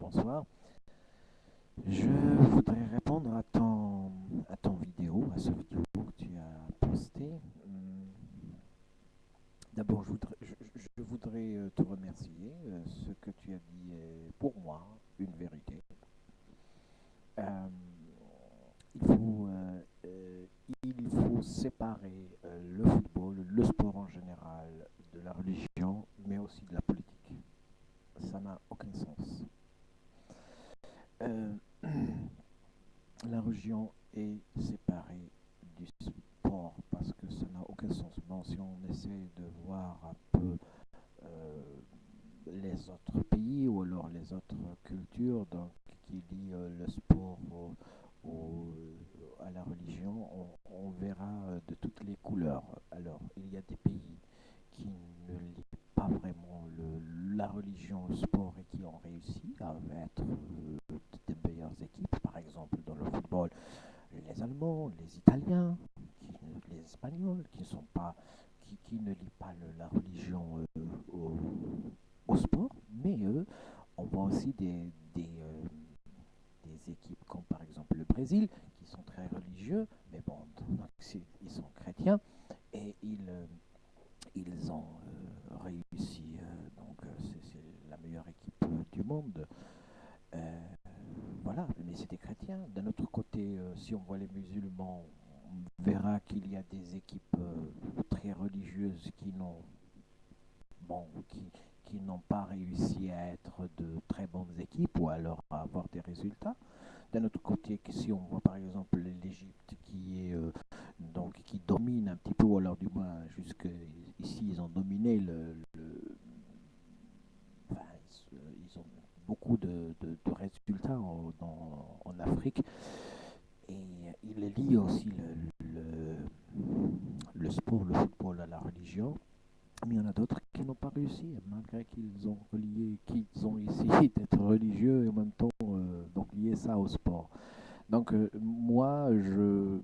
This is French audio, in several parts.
bonsoir. Je voudrais répondre à ton vidéo, à ce vidéo que tu as posté. D'abord, je voudrais te remercier. Ce que tu as dit est pour moi une vérité. Euh, il faut, euh, euh, il faut séparer le football, le sport en général, de la religion, mais aussi de la politique. Ça n'a aucun sens. Euh, la religion est séparée du sport parce que ça n'a aucun sens. Bon, si on essaie de voir un peu euh, les autres pays ou alors les autres cultures, donc qui lient le sport à la religion, on verra de toutes les couleurs. Alors, il y a des pays qui ne lient pas vraiment la religion au sport et qui ont réussi à être des meilleures équipes, par exemple dans le football, les Allemands, les Italiens, les Espagnols, qui ne lient pas la religion au sport, mais on voit aussi des équipes comme par exemple le Brésil, qui sont très religieux, mais bon, donc, ils sont chrétiens, et ils ont réussi, donc c'est la meilleure équipe du monde. Euh, voilà, mais c'est des chrétiens. D'un autre côté, si on voit les musulmans, on verra qu'il y a des équipes très religieuses bon, qui n'ont pas réussi à être de très bonnes équipes ou alors à avoir des résultats. D'un autre côté, si on voit par exemple l'Égypte qui domine un petit peu, ou alors du moins jusque ici ils ont dominé enfin, ils ont beaucoup de résultats en Afrique, et il lie aussi le sport, le football à la religion. Mais il y en a d'autres qui n'ont pas réussi, malgré qu'ils ont essayé d'être religieux et en même temps donc lier ça au sport. Donc moi,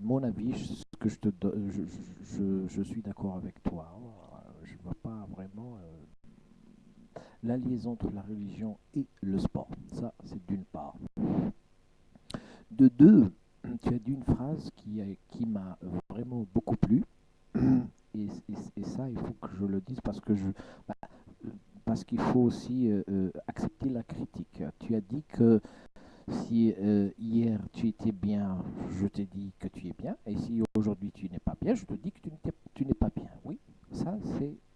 mon avis, ce que je te donne, je suis d'accord avec toi. Je ne vois pas vraiment la liaison entre la religion et le sport. Ça, c'est d'une part. De deux, tu as dit une phrase qui m'a vraiment beaucoup plu. Et ça, il faut que je le dise bah, parce qu'il faut aussi accepter la critique. Tu as dit que si hier tu étais bien, je t'ai dit que tu es bien, et si aujourd'hui tu n'es pas bien, je te dis que tu n'es pas bien. Oui, ça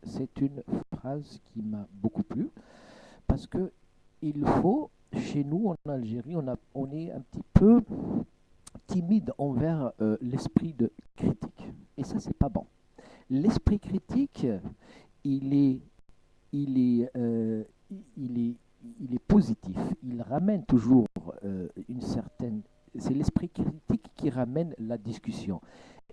c'est une phrase qui m'a beaucoup plu, parce que il faut, chez nous en Algérie, on est un petit peu timide envers l'esprit de critique. Et ça, c'est pas bon. L'esprit critique, il est, il est, il est, il est positif. Il ramène toujours une certaine. C'est l'esprit critique qui ramène la discussion.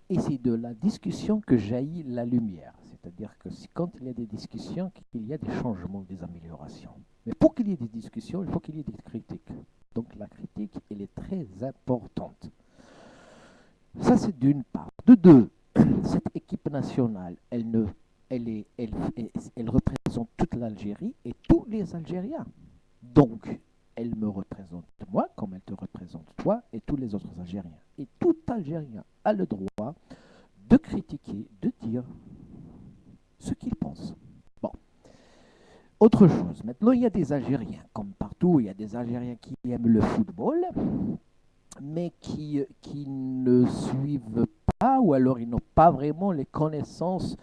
Et c'est de la discussion que jaillit la lumière. C'est-à-dire que quand il y a des discussions, qu'il y a des changements, des améliorations. Mais pour qu'il y ait des discussions, il faut qu'il y ait des critiques. Donc la critique, elle est très importante. Ça, c'est d'une part. De deux, cette équipe nationale, elle représente toute l'Algérie et tous les Algériens. Donc, elle me représente moi, comme elle te représente toi et tous les autres Algériens. Et tout Algérien a le droit de critiquer, de dire ce qu'il pense. Bon, autre chose. Maintenant, il y a des Algériens, comme partout, il y a des Algériens qui aiment le football, mais qui ne suivent pas, ou alors ils n'ont pas vraiment les connaissances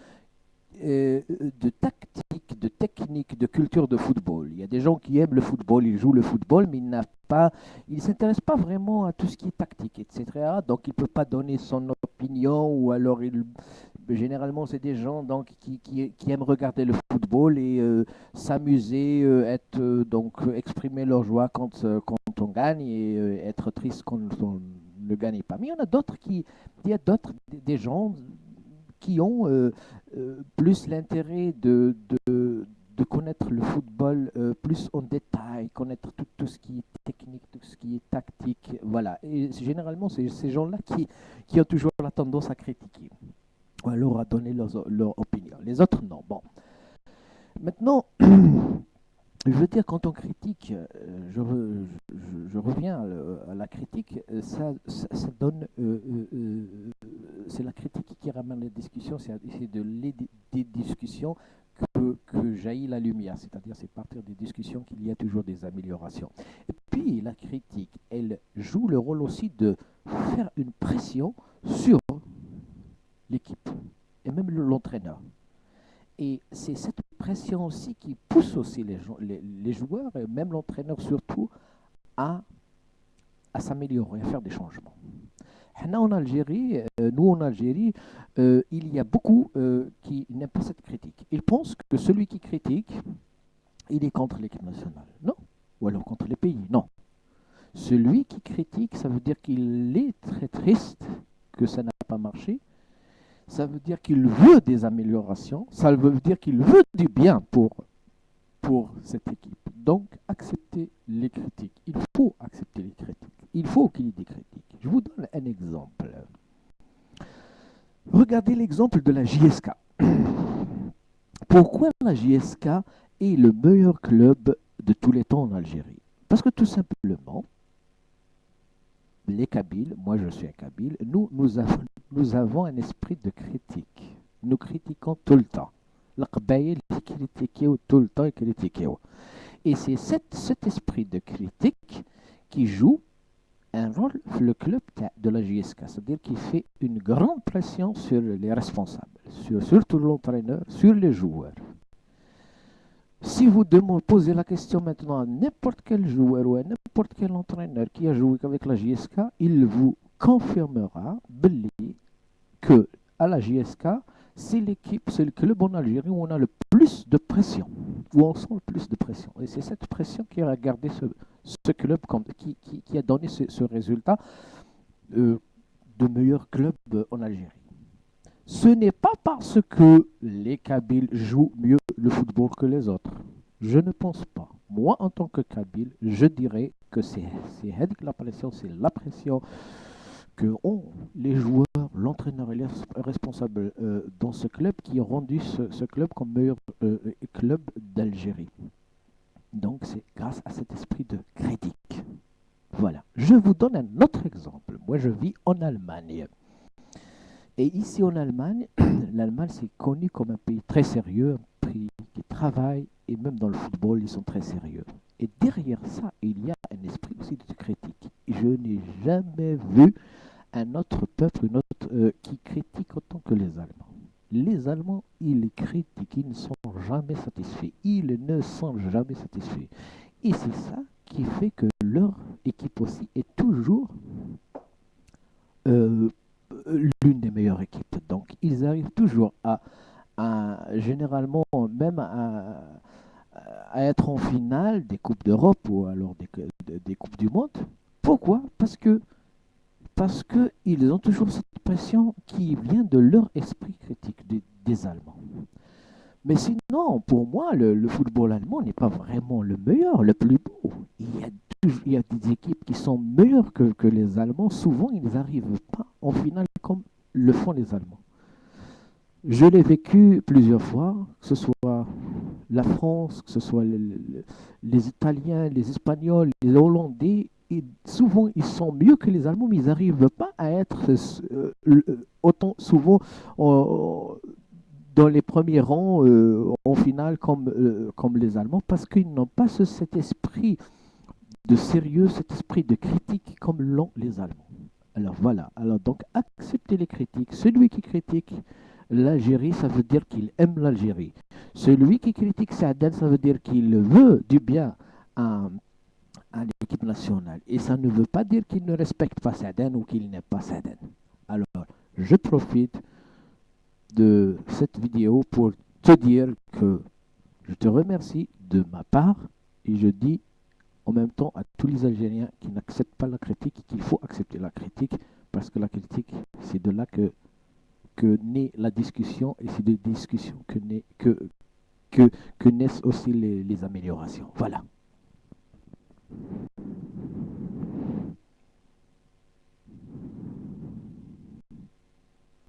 de tactique, de technique, de culture de football. Il y a des gens qui aiment le football, ils jouent le football, mais ils ne s'intéressent pas vraiment à tout ce qui est tactique, etc. Donc il ne peut pas donner son opinion, ou alors généralement c'est des gens donc, qui aiment regarder le football et s'amuser, donc exprimer leur joie quand on gagne, et être triste quand on ne gagne pas. Mais il y en a d'autres il y a des gens qui ont plus l'intérêt de connaître le football plus en détail, connaître tout ce qui est technique, tout ce qui est tactique. Voilà. Et généralement, c'est ces gens-là qui ont toujours la tendance à critiquer, ou alors à donner leur opinion. Les autres, non. Bon. Maintenant, Je veux dire, quand on critique, je reviens à la critique, ça donne, c'est la critique qui ramène les discussions, c'est des discussions que jaillit la lumière, c'est-à-dire c'est partir des discussions qu'il y a toujours des améliorations. Et puis la critique, elle joue le rôle aussi de faire une pression sur l'équipe et même l'entraîneur. Et c'est cette pression aussi qui pousse aussi les joueurs, et même l'entraîneur surtout, à, à s'améliorer, à faire des changements. En Algérie, nous en Algérie, il y a beaucoup qui n'aiment pas cette critique. Ils pensent que celui qui critique, il est contre l'équipe nationale. Non. Ou alors contre les pays. Non. Celui qui critique, ça veut dire qu'il est très triste que ça n'a pas marché. Ça veut dire qu'il veut des améliorations. Ça veut dire qu'il veut du bien pour cette équipe. Donc, accepter les critiques. Il faut accepter les critiques. Il faut qu'il y ait des critiques. Je vous donne un exemple. Regardez l'exemple de la JSK. Pourquoi la JSK est le meilleur club de tous les temps en Algérie? Parce que tout simplement, les Kabyles, moi je suis un Kabyle, nous avons un esprit de critique. Nous critiquons tout le temps. Les Kabyles critiquent tout le temps et critiquent. Et c'est cet esprit de critique qui joue un rôle dans le club de la JSK, c'est-à-dire qu'il fait une grande pression sur les responsables, surtout l'entraîneur, sur les joueurs. Si vous posez la question maintenant à n'importe quel joueur ou à n'importe quel entraîneur qui a joué avec la JSK, il vous confirmera que à la JSK, c'est l'équipe, c'est le club en Algérie où on a le plus de pression, où on sent le plus de pression. Et c'est cette pression qui a gardé ce club, qui a donné ce résultat de meilleur club en Algérie. Ce n'est pas parce que les Kabyles jouent mieux le football que les autres. Je ne pense pas. Moi, en tant que Kabyle, je dirais que c'est la pression que ont les joueurs, l'entraîneur et les responsables dans ce club qui ont rendu ce club comme meilleur club d'Algérie. Donc, c'est grâce à cet esprit de critique. Voilà. Je vous donne un autre exemple. Moi, je vis en Allemagne. Et ici en Allemagne, l'Allemagne c'est connu comme un pays très sérieux, un pays qui travaille, et même dans le football, ils sont très sérieux. Et derrière ça, il y a un esprit aussi de critique. Je n'ai jamais vu un autre peuple qui critique autant que les Allemands. Les Allemands, ils critiquent, ils ne sont jamais satisfaits. Ils ne sont jamais satisfaits. Et c'est ça qui fait que leur équipe aussi est toujours euh, l'une des meilleures équipes. Donc, ils arrivent toujours généralement, même à être en finale des Coupes d'Europe ou alors des Coupes du Monde. Pourquoi? Parce que ils ont toujours cette pression qui vient de leur esprit critique des Allemands. Mais sinon, pour moi, le football allemand n'est pas vraiment le meilleur, le plus beau. Il y a des équipes qui sont meilleures que les Allemands. Souvent, ils n'arrivent pas en finale comme le font les Allemands. Je l'ai vécu plusieurs fois, que ce soit la France, que ce soit les Italiens, les Espagnols, les Hollandais. Et souvent, ils sont mieux que les Allemands, mais ils n'arrivent pas à être autant souvent dans les premiers rangs en finale comme les Allemands, parce qu'ils n'ont pas cet esprit de sérieux, cet esprit de critique comme l'ont les Allemands. Alors voilà, alors donc accepter les critiques. Celui qui critique l'Algérie, ça veut dire qu'il aime l'Algérie. Celui qui critique Saadane, ça veut dire qu'il veut du bien à l'équipe nationale. Et ça ne veut pas dire qu'il ne respecte pas Saadane ou qu'il n'aime pas Saadane. Alors, je profite de cette vidéo pour te dire que je te remercie de ma part et je dis en même temps à tous les Algériens qui n'acceptent pas la critique qu'il faut accepter la critique parce que la critique, c'est de là que naît la discussion et c'est des discussions que naissent aussi les améliorations. Voilà.